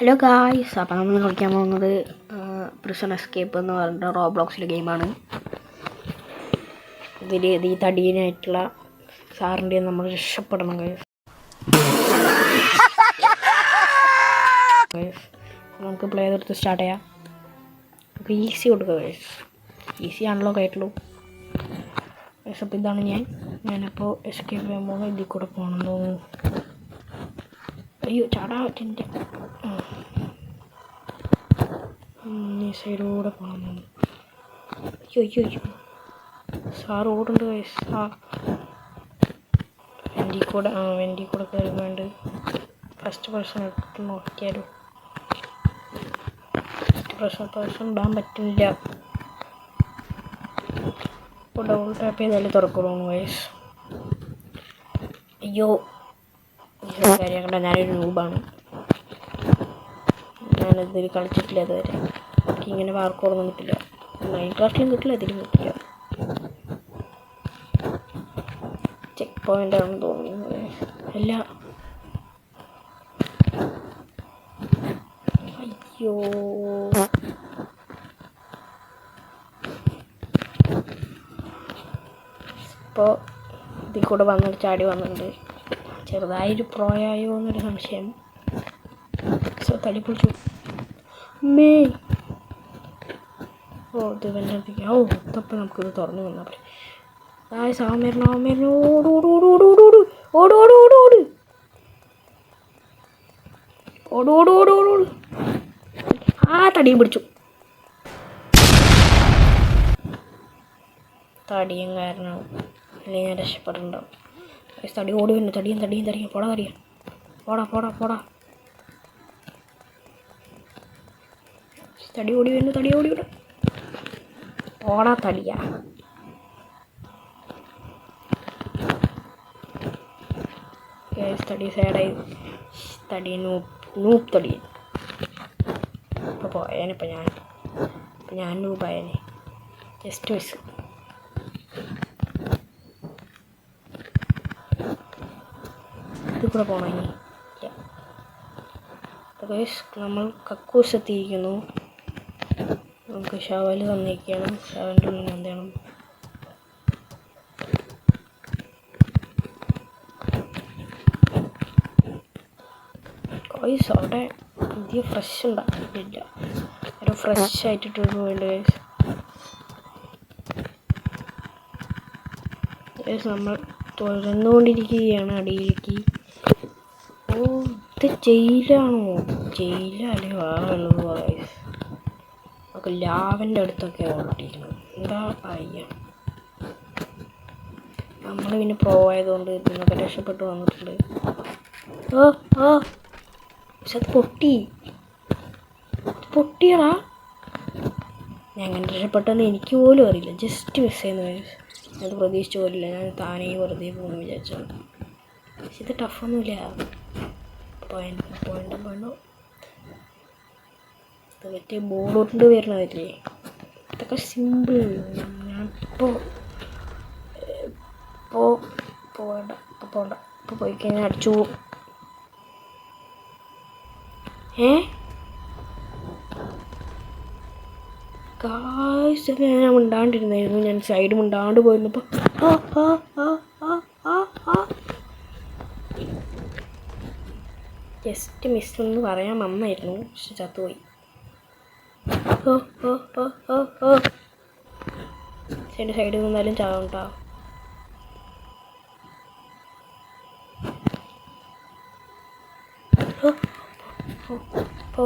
Hello guys, അപ്പോൾ നമ്മൾ കളിക്കാൻ പോകുന്നത് പ്രിസൺ എസ്കേപ്പ് എന്ന് പറഞ്ഞിട്ട് റോബ്ലോക്സിലെ ഗെയിമാണ്. ഇതിൽ ഈ തടീനായിട്ടുള്ള സാറിൻ്റെ നമ്മൾ രക്ഷപ്പെടണം ഗൈസ്. നമുക്ക് പ്ലേ ചെയ്തെടുത്ത് സ്റ്റാർട്ട് ചെയ്യാം. നമുക്ക് ഈസി കൊടുക്കുക ഗൈസ്. ഈസി ആണല്ലോ കേട്ടുള്ളൂ ഗൈസ്. അപ്പോൾ ഇതാണ് ഞാനിപ്പോൾ എസ്കേപ്പ് ചെയ്യാൻ പോകുന്നത്. ഇതിൽ കൂടെ പോകണം തോന്നുന്നു. അയ്യോ ചാടാ പറ്റിൻ്റെ ഈ സൈഡിലൂടെ പോകണം തോന്നുന്നു. അയ്യോ അയ്യോ അയ്യോ സാർ ഓടുണ്ട് ഗൈസ്. വെൻ്റി കൂടെ കയറി വേണ്ട. ഫസ്റ്റ് പേഴ്സൺ എടുത്ത് നോക്കിയാലോ. ഫസ്റ്റ് പേഴ്സൺ ഇടാൻ പറ്റില്ല. ഇപ്പോൾ ഡബിൾ ടാപ്പ് ചെയ്താലേ തുറക്കുള്ളൂ ഗൈസ്. അയ്യോ കാര്യമാക്കണ്ട, ഞാനൊരു നൂബാണ്. ഞാനിതിൽ കളിച്ചിട്ടില്ല ഇതുവരെ. എനിക്കിങ്ങനെ പാർക്കോടൊന്നും കിട്ടില്ല. മൈൻക്രാഫ്റ്റിലും കിട്ടില്ല, ഇതിലും കിട്ടില്ല. ചെക്ക് പോയിൻ്റ് ആണെന്ന് തോന്നുന്നത്. അല്ല അയ്യോ ഇപ്പോൾ ഇതിൽ കൂടെ വന്നിട്ട് ചാടി വന്നിട്ടുണ്ട്. ചെറുതായൊരു പ്രോയായോ എന്നൊരു സംശയം. സോ തടി പൊളിച്ചു മേ. ഓ ഇത് വെല്ലടിക്കുക. ഓ ഇതപ്പോൾ നമുക്കിത് തുറന്നു വന്നാൽ പറയും. ആയ സാമേരനോ ഓടോടോടോടോടോടോടോട് ഓടോടോടോട് ഓടോടോടോടോട്. ആ തടിയും പിടിച്ചു. തടിയും കാരണം അല്ലെങ്കിൽ ഞാൻ രക്ഷപ്പെടണ്ടാവും. തടി ഓടി വരുന്നു. തടിയും പോടാ തടിയാ. പോടാ തടി ഓടി വരുന്നു. പോടാ തടിയാ. തടി സൈഡായി. തടി നൂപ്പ് തടി. ഇപ്പോൾ പോയേനിപ്പോൾ ഞാൻ നൂപ്പായേനെ. Just miss. ഇത് കൂടെ പോകണം ഇനി. നമ്മൾ കക്കൂസെത്തിയിരിക്കുന്നു. നമുക്ക് ഷവൽ തന്നിരിക്കുകയാണ്. ഷവലിൻ്റെ ഉള്ളിൽ എന്താണ് ഗൈസ്. അവിടെ പുതിയ ഫ്രഷ് ഉണ്ടാക്കിയിട്ടില്ല. ഒരു ഫ്രഷ് ആയിട്ടിട്ട് വേണ്ട ഗൈസ്. നമ്മൾ തുറന്നുകൊണ്ടിരിക്കുകയാണ് അടിയിലേക്ക്. ഓ ഇത് ജയിലാണോ? ജയിലല്ലേ വേറെ ഉള്ളത് ഗൈസ്. നമുക്ക് ലാവൻ്റെ അടുത്തൊക്കെ ഓടിയിരിക്കുന്നത്. എന്താ പറയുക, നമ്മൾ പിന്നെ പ്രോ ആയതുകൊണ്ട് ഇതിനൊക്കെ രക്ഷപ്പെട്ട് വന്നിട്ടുണ്ട്. പക്ഷെ അത് പൊട്ടിയടാ. ഞാൻ അങ്ങനെ രക്ഷപ്പെട്ടെന്ന് എനിക്ക് പോലും അറിയില്ല. ജസ്റ്റ് മിസ് ചെയ്യുന്നു. അത് പ്രതീക്ഷിച്ച പോലില്ല. ഞാൻ താനേ വെറുതെ പോകുന്നു വിചാരിച്ചാണ്. പക്ഷെ ഇത് ടഫൊന്നുമില്ല. പോയിൻ്റ് ഇത് മറ്റേ ബോർഡോട്ട് വരണതല്ലേ, ഇതൊക്കെ സിമ്പിൾ. ഞാനിപ്പോൾ പോകണ്ട. ഇപ്പോൾ പോയി കഴിഞ്ഞാൽ അടിച്ചു പോകും. ഗായ്സ് ഞാൻ മിണ്ടാണ്ടിരുന്നായിരുന്നു. ഞാൻ സൈഡ് മിണ്ടാണ്ട് പോയിരുന്നപ്പോൾ ജസ്റ്റ് മിസ് എന്ന് പറയാൻ വന്നായിരുന്നു. പക്ഷെ ചത്തുപോയി. സൈഡിൽ നിന്നാലും ചാവണ്ടാ. പോ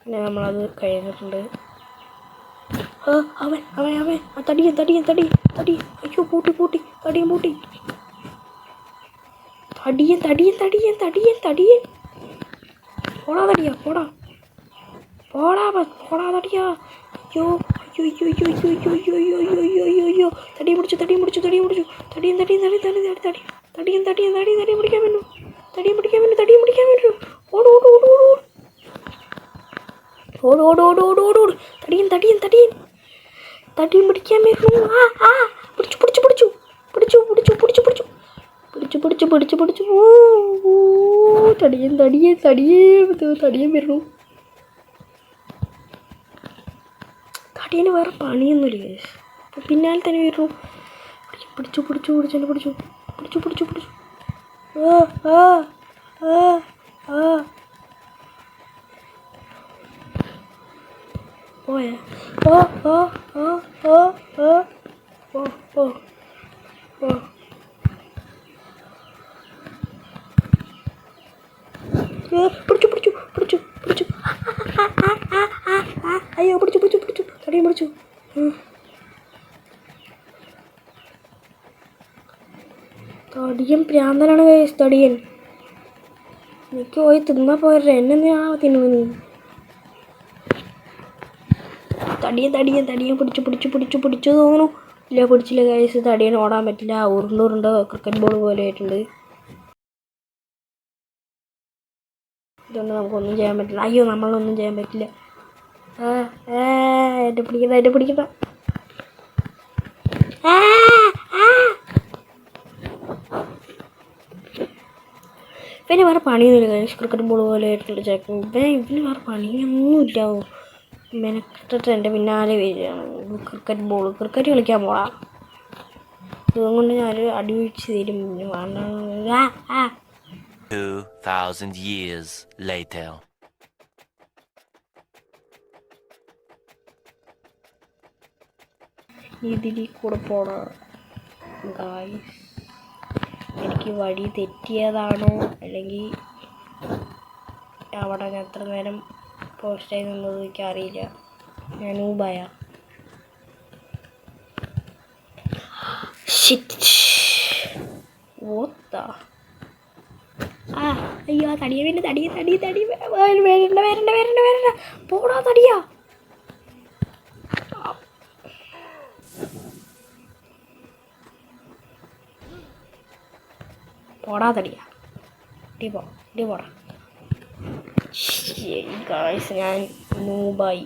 പിന്നെ നമ്മളത് കഴിഞ്ഞിട്ടുണ്ട്. അവൻ തടിയൻ. അയ്യോ പൂട്ടി. തടിയൻ പൂട്ടി. തടിയൻ. പോടാ തടിയാ. പോടാ തടിയാ. അയ്യോ തടിയും പിടിച്ചു. തടിയൻ പിടിക്കാൻ പറ്റും. തടിയും പിടിക്കാൻ പറ്റും. ഓട്. തടിയൻ പിടിക്കാൻ പറ്റും. പിടിച്ചു. പിടിച്ചു തടിയൻ വരണു. തടിയന് വേറെ പണിയൊന്നുമില്ല ഗൈസ്. അപ്പോൾ പിന്നാലെ തന്നെ വരുന്നു. പിടിച്ചു പോയാ പിടിച്ചു അയ്യോ പിടിച്ചു തടിയൻ പിടിച്ചു. തടിയൻ പ്രാന്തനാണ് ഗൈസ്. തടിയൻ എനിക്ക് പോയി തിന്നാ പോരെ, എന്നെ തിന്നു നീ. തടിയൻ പിടിച്ചു തോന്നുന്നു. ഇല്ല പിടിച്ചില്ല ഗൈസ്. തടിയൻ ഓടാൻ പറ്റില്ല. ഉരുണ്ട് ക്രിക്കറ്റ് ബോൾ പോലെ ആയിട്ടുണ്ട്. ഇതുകൊണ്ട് നമുക്കൊന്നും ചെയ്യാൻ പറ്റില്ല. അയ്യോ നമ്മളൊന്നും ചെയ്യാൻ പറ്റില്ല. എന്നെ പിടിക്കണ്ട. പിന്നെ വേറെ പണിയൊന്നുമില്ല ഗൈസ്. ക്രിക്കറ്റ് ബോൾ പോലെ ആയിട്ടുള്ള ചേക്കൻ ഇവന് വേറെ പണിയൊന്നുമില്ല. മെനക്കെട്ടിട്ട് എൻ്റെ പിന്നാലെ വരികയാണ്. ക്രിക്കറ്റ് കളിക്കാൻ പോടാ. അതുകൊണ്ട് ഞാൻ അടി വീഴ്ച തരും. 2000 years later. ഇതിൽ കൂടെ പോടാ ഗായ്സ്. എനിക്ക് വഴി തെറ്റിയതാണോ അല്ലെങ്കിൽ അവിടെ ഞാൻ എത്ര നേരം പോസ്റ്റായി നിന്നത് എനിക്കറിയില്ല. ഞാൻ ഊബായ ഓത്താ. അയ്യോ തടിയ വരണ്ട പോടാ തടിയാ. പോടാ തടിയാ. ഇടി പോടാ. ഗായ്സ് ഞാൻ മൂബായി.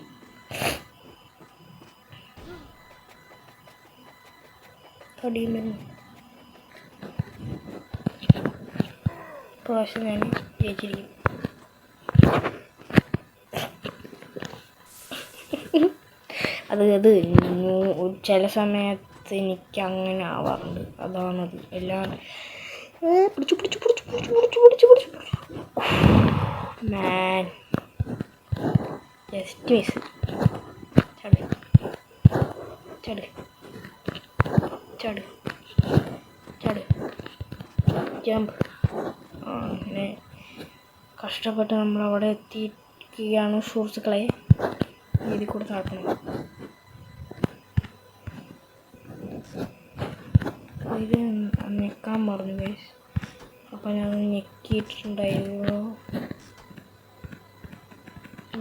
പ്രാവശ്യം ഞാൻ ജയിച്ചിരിക്കും. അത് ചില സമയത്ത് എനിക്ക് അങ്ങനെ ആവാറുണ്ട്. അതാണത്. എല്ലാം പിടിച്ചു മാൻ. Just miss. ചാട് ജമ്പ്. അങ്ങനെ കഷ്ടപ്പെട്ട് നമ്മളവിടെ എത്തിയിരിക്കുകയാണ് സുഹൃത്തുക്കളെ. ഇതിൽ കൂടെ താഴ്ത്തണം. ഇത് ഞെക്കാൻ പറഞ്ഞു ഗൈസ്. അപ്പം ഞാൻ ഞെക്കിയിട്ടുണ്ടായിരുന്നു.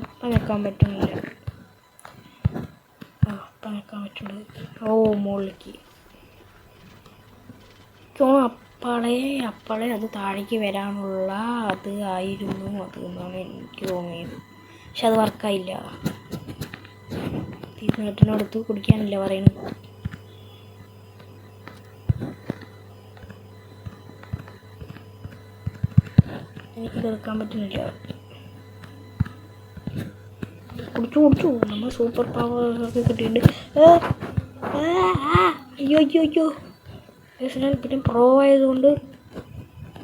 ഇപ്പം ഞെക്കാൻ പറ്റുന്നില്ല. ഇപ്പം ഞെക്കാൻ പറ്റുന്നത്. മുകളിലേക്ക് അപ്പോഴേ അത് താഴേക്ക് വരാനുള്ള അത് ആയിരുന്നു എന്നാണ് എനിക്ക് തോന്നിയത്. പക്ഷെ അത് വർക്കായില്ല. തീർച്ചയായിട്ടും കുടിക്കാനില്ല പറയുന്നു. എനിക്ക് കേൾക്കാൻ പറ്റുന്നില്ല. കുടിച്ചു നമ്മൾ സൂപ്പർ പവറൊക്കെ കിട്ടിയിട്ടുണ്ട്. അയ്യോ ഞാൻ പിന്നെ പ്രോ ആയതുകൊണ്ട്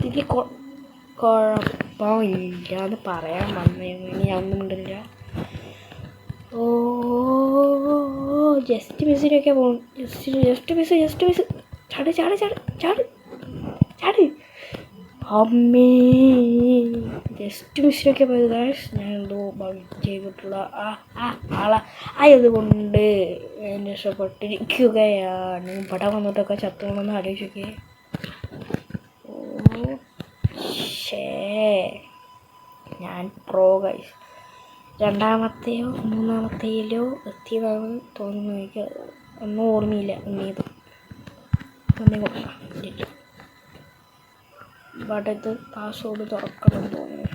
ഇതിൽ കുഴപ്പമില്ല എന്ന് പറയാൻ വന്നിരുന്നു. ഇനി ഞാൻ ഒന്നും മിണ്ടില്ല. ജസ്റ്റ് മിസ്സിനൊക്കെ പോകും. Just miss. ചാട് അമ്മേ. ജസ്റ്റ് മിസ്സിനൊക്കെ പോയത് ഗൈസ്. ഞാൻ എന്തോ ചെയ്തിട്ടുള്ള ആയതുകൊണ്ട് ഞാൻ രക്ഷപ്പെട്ടിരിക്കുകയാണ്. ഇവിടെ വന്നിട്ടൊക്കെ ചത്തുകൊണ്ടെന്ന് ആലോചിച്ചൊക്കെ. ഞാൻ പ്രോ ഗൈസ്. രണ്ടാമത്തെയോ മൂന്നാമത്തെയിലോ എത്തിയതാണ് തോന്നുന്നു. എനിക്ക് ഒന്നും ഓർമ്മയില്ല. ഉണ്ണിയത് ഒന്നേ കൊടുക്കാം. ഇവിടെ ഇത് പാസ്വേഡ് തുറക്കണം തോന്നുന്നു.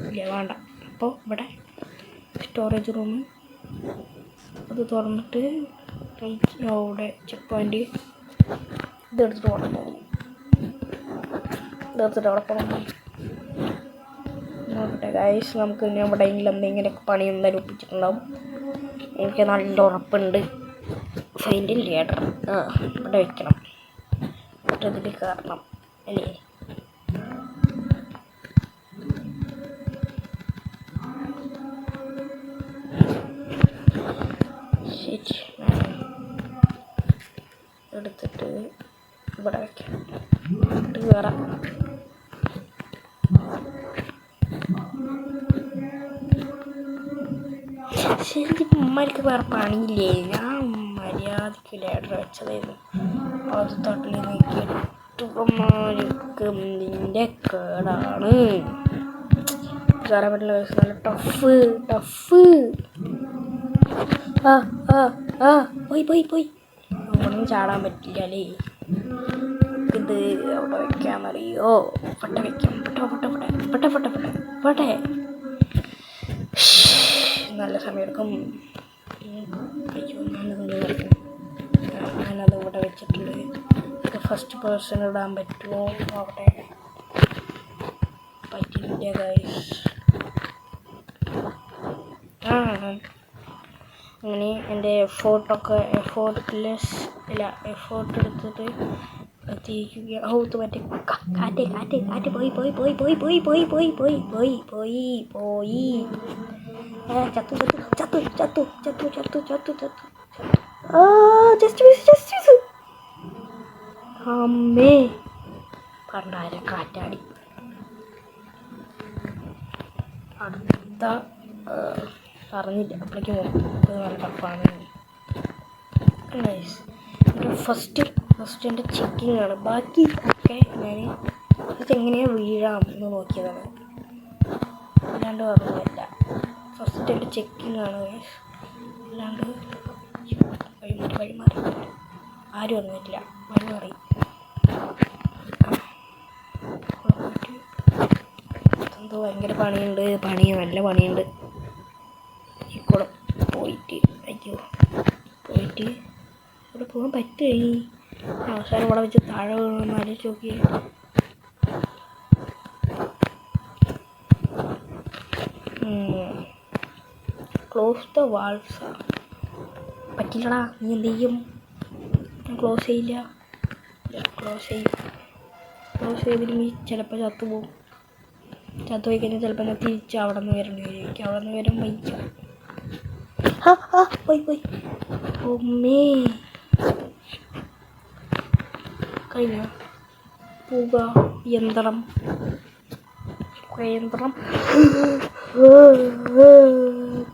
ഇല്ല വേണ്ട. അപ്പോൾ ഇവിടെ സ്റ്റോറേജ് റൂം അത് തുറന്നിട്ട് അവിടെ ചെക്ക് പോയിൻ്റ് ഇതെടുത്തിട്ട് പോകണം തോന്നുന്നു. തീർത്തിട്ട് അവിടെ പോകണം. നോക്കട്ടെ ഗൈസ്, നമുക്ക് ഇനി എവിടെയെങ്കിലും എന്തെങ്കിലുമൊക്കെ പണി എന്തായാലും ഒപ്പിച്ചിട്ടുണ്ടാവും. എനിക്ക് നല്ല ഉറപ്പുണ്ട്. ഫൈൻഡിൽ ലേഡർ ഇവിടെ വെക്കണം, എന്നിട്ട് ഇതിൽ കയറണം അല്ലേ? ശരി, എടുത്തിട്ട് ഇവിടെ വെക്കാം, എന്നിട്ട് കയറാം. ശരി, ഉമ്മക്ക് വേറെ പണിയില്ലേ? ഞാൻ മര്യാദയ്ക്ക് ലേഡർ വെച്ചതായിരുന്നു. അത് തട്ടിൽ നോക്കിയിട്ടുമാർക്ക് നിൻ്റെ കേടാണ്. കയറാൻ പറ്റില്ല, നല്ല ടഫ്. പോയി ഒന്നും ചാടാൻ പറ്റില്ല അല്ലേ? ഇത് അവിടെ വെക്കാന്നറിയോ? പട്ട വെക്കാം, പട്ടെ. നല്ല സമയമെടുക്കും. ഞാനത് ഇവിടെ വെച്ചിട്ടുണ്ട്. ഫസ്റ്റ് പേഴ്സൺ ഇടാൻ പറ്റുമോ അവിടെ? പറ്റില്ല ഗൈസ്. അങ്ങനെ എൻ്റെ എഫോർട്ട് എടുത്തിട്ട് എത്തിയിരിക്കുക. ഇത് മറ്റേ കാറ്റ് പോയി. ചത്തു. Just miss. അമ്മേ, പണ്ടാര കാറ്റാടി. അടുത്ത പറഞ്ഞില്ല, അപ്പോഴേക്കും നല്ല ടഫാണ്. ഫസ്റ്റ് എൻ്റെ ചെക്കിങ് ആണ്. ബാക്കി ഒക്കെ ഞാൻ എങ്ങനെയാണ് വീഴാം എന്ന് നോക്കിയതാണ്, അല്ലാണ്ട് പറഞ്ഞില്ല. ഫസ്റ്റ് എൻ്റെ ചെക്കിങ് ആണ്, അല്ലാണ്ട് വഴിമാറി ആരും വന്നിട്ടില്ല. വഴിമാറി എന്തോ ഭയങ്കര നല്ല പണിയുണ്ട്. ഈ കൂടെ പോയിട്ട് ഇവിടെ പോകാൻ പറ്റുമോ? അവസാനം ഇവിടെ വെച്ച് താഴെ വീണെന്ന് ആലോചിച്ച് നോക്കിയേ. Close the walls. പറ്റില്ലടാ, നീ എന്ത് ചെയ്യും? ക്ലോസ് ചെയ്യില്ല. ക്ലോസ് ചെയ്തില്ലെങ്കിൽ ചിലപ്പോൾ ചത്തുപോകും. ചത്തുപോയി കഴിഞ്ഞാൽ ചിലപ്പോൾ ഞാൻ തിരിച്ച് അവിടെ നിന്ന് വരേണ്ടി വരും. എനിക്ക് അവിടെ നിന്ന് വരും വൈകിക്കും. പോയി ഓമ്മേ, കഴിഞ്ഞ പോവുക. യന്ത്രം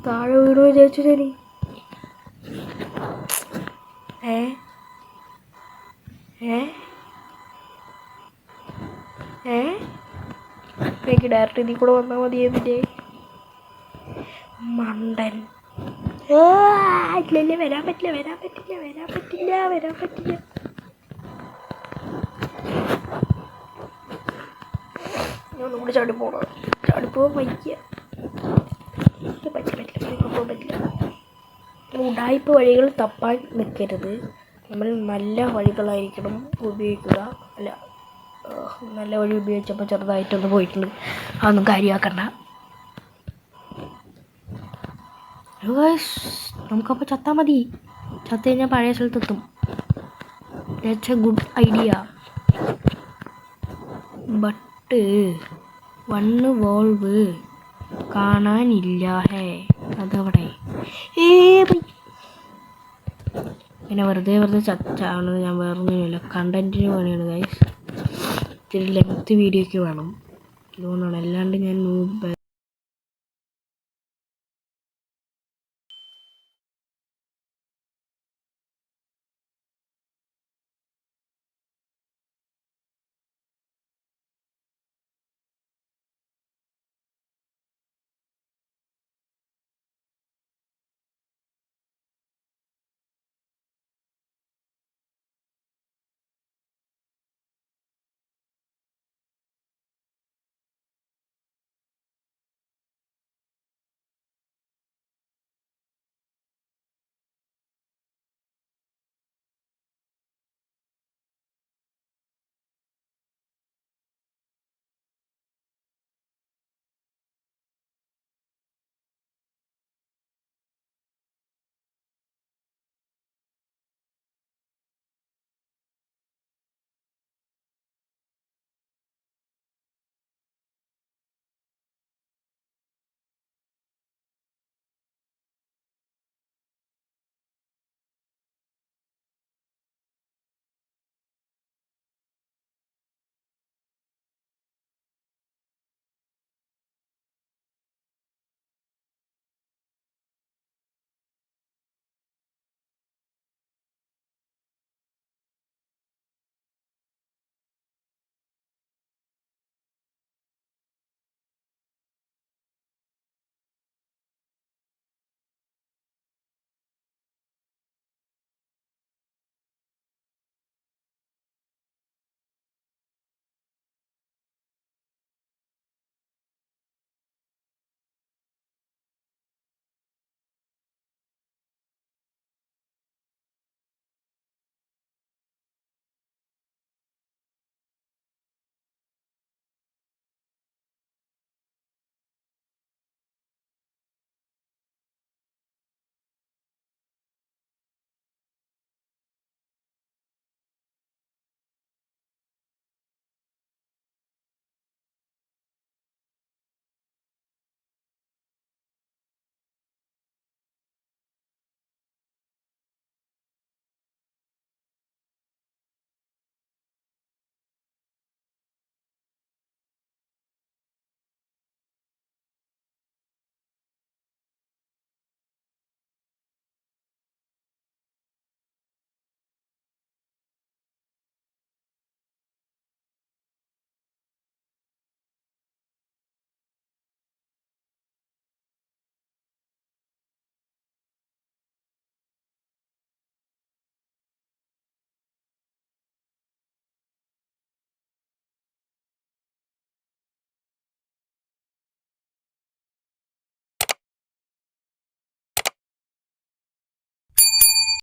താഴെ വീണു വിചാരിച്ചു ഞാൻ. എനിക്ക് ഡയറക്റ്റ് ഇതിൽ കൂടെ വന്നാൽ മതിയെന്നില്ലേ? മണ്ടൻ. ഇല്ല, വരാൻ പറ്റില്ല. ഞാൻ ഒന്നുകൂടി ചാടിപ്പോകാൻ വയ്ക്കുക. പറ്റില്ല. ഉഡായിപ്പ് വഴികൾ തപ്പാൻ നിൽക്കരുത്. നമ്മൾ നല്ല വഴികളായിരിക്കണം ഉപയോഗിക്കുക. അല്ല, നല്ല വഴി ഉപയോഗിച്ചപ്പോൾ ചെറുതായിട്ടൊന്ന് പോയിട്ടുണ്ട്, അതൊന്നും കാര്യമാക്കണ്ട. നമുക്കപ്പോൾ ചത്താൽ മതി. ചത്ത് കഴിഞ്ഞാൽ പഴയ സ്ഥലത്തെത്തും. That's a good idea. But 1 valve കാണാനില്ല. അതവിടെ. പിന്നെ വെറുതെ ചാവുന്നത് ഞാൻ വേറൊന്നുമില്ല, കണ്ടന്റിന് വേണ്ടിയാണ് ഗൈസ്. ഇത്തിരി ലെങ്ത് വീഡിയോ ഒക്കെ വേണം, അതുകൊണ്ടാണ്. അല്ലാണ്ട് ഞാൻ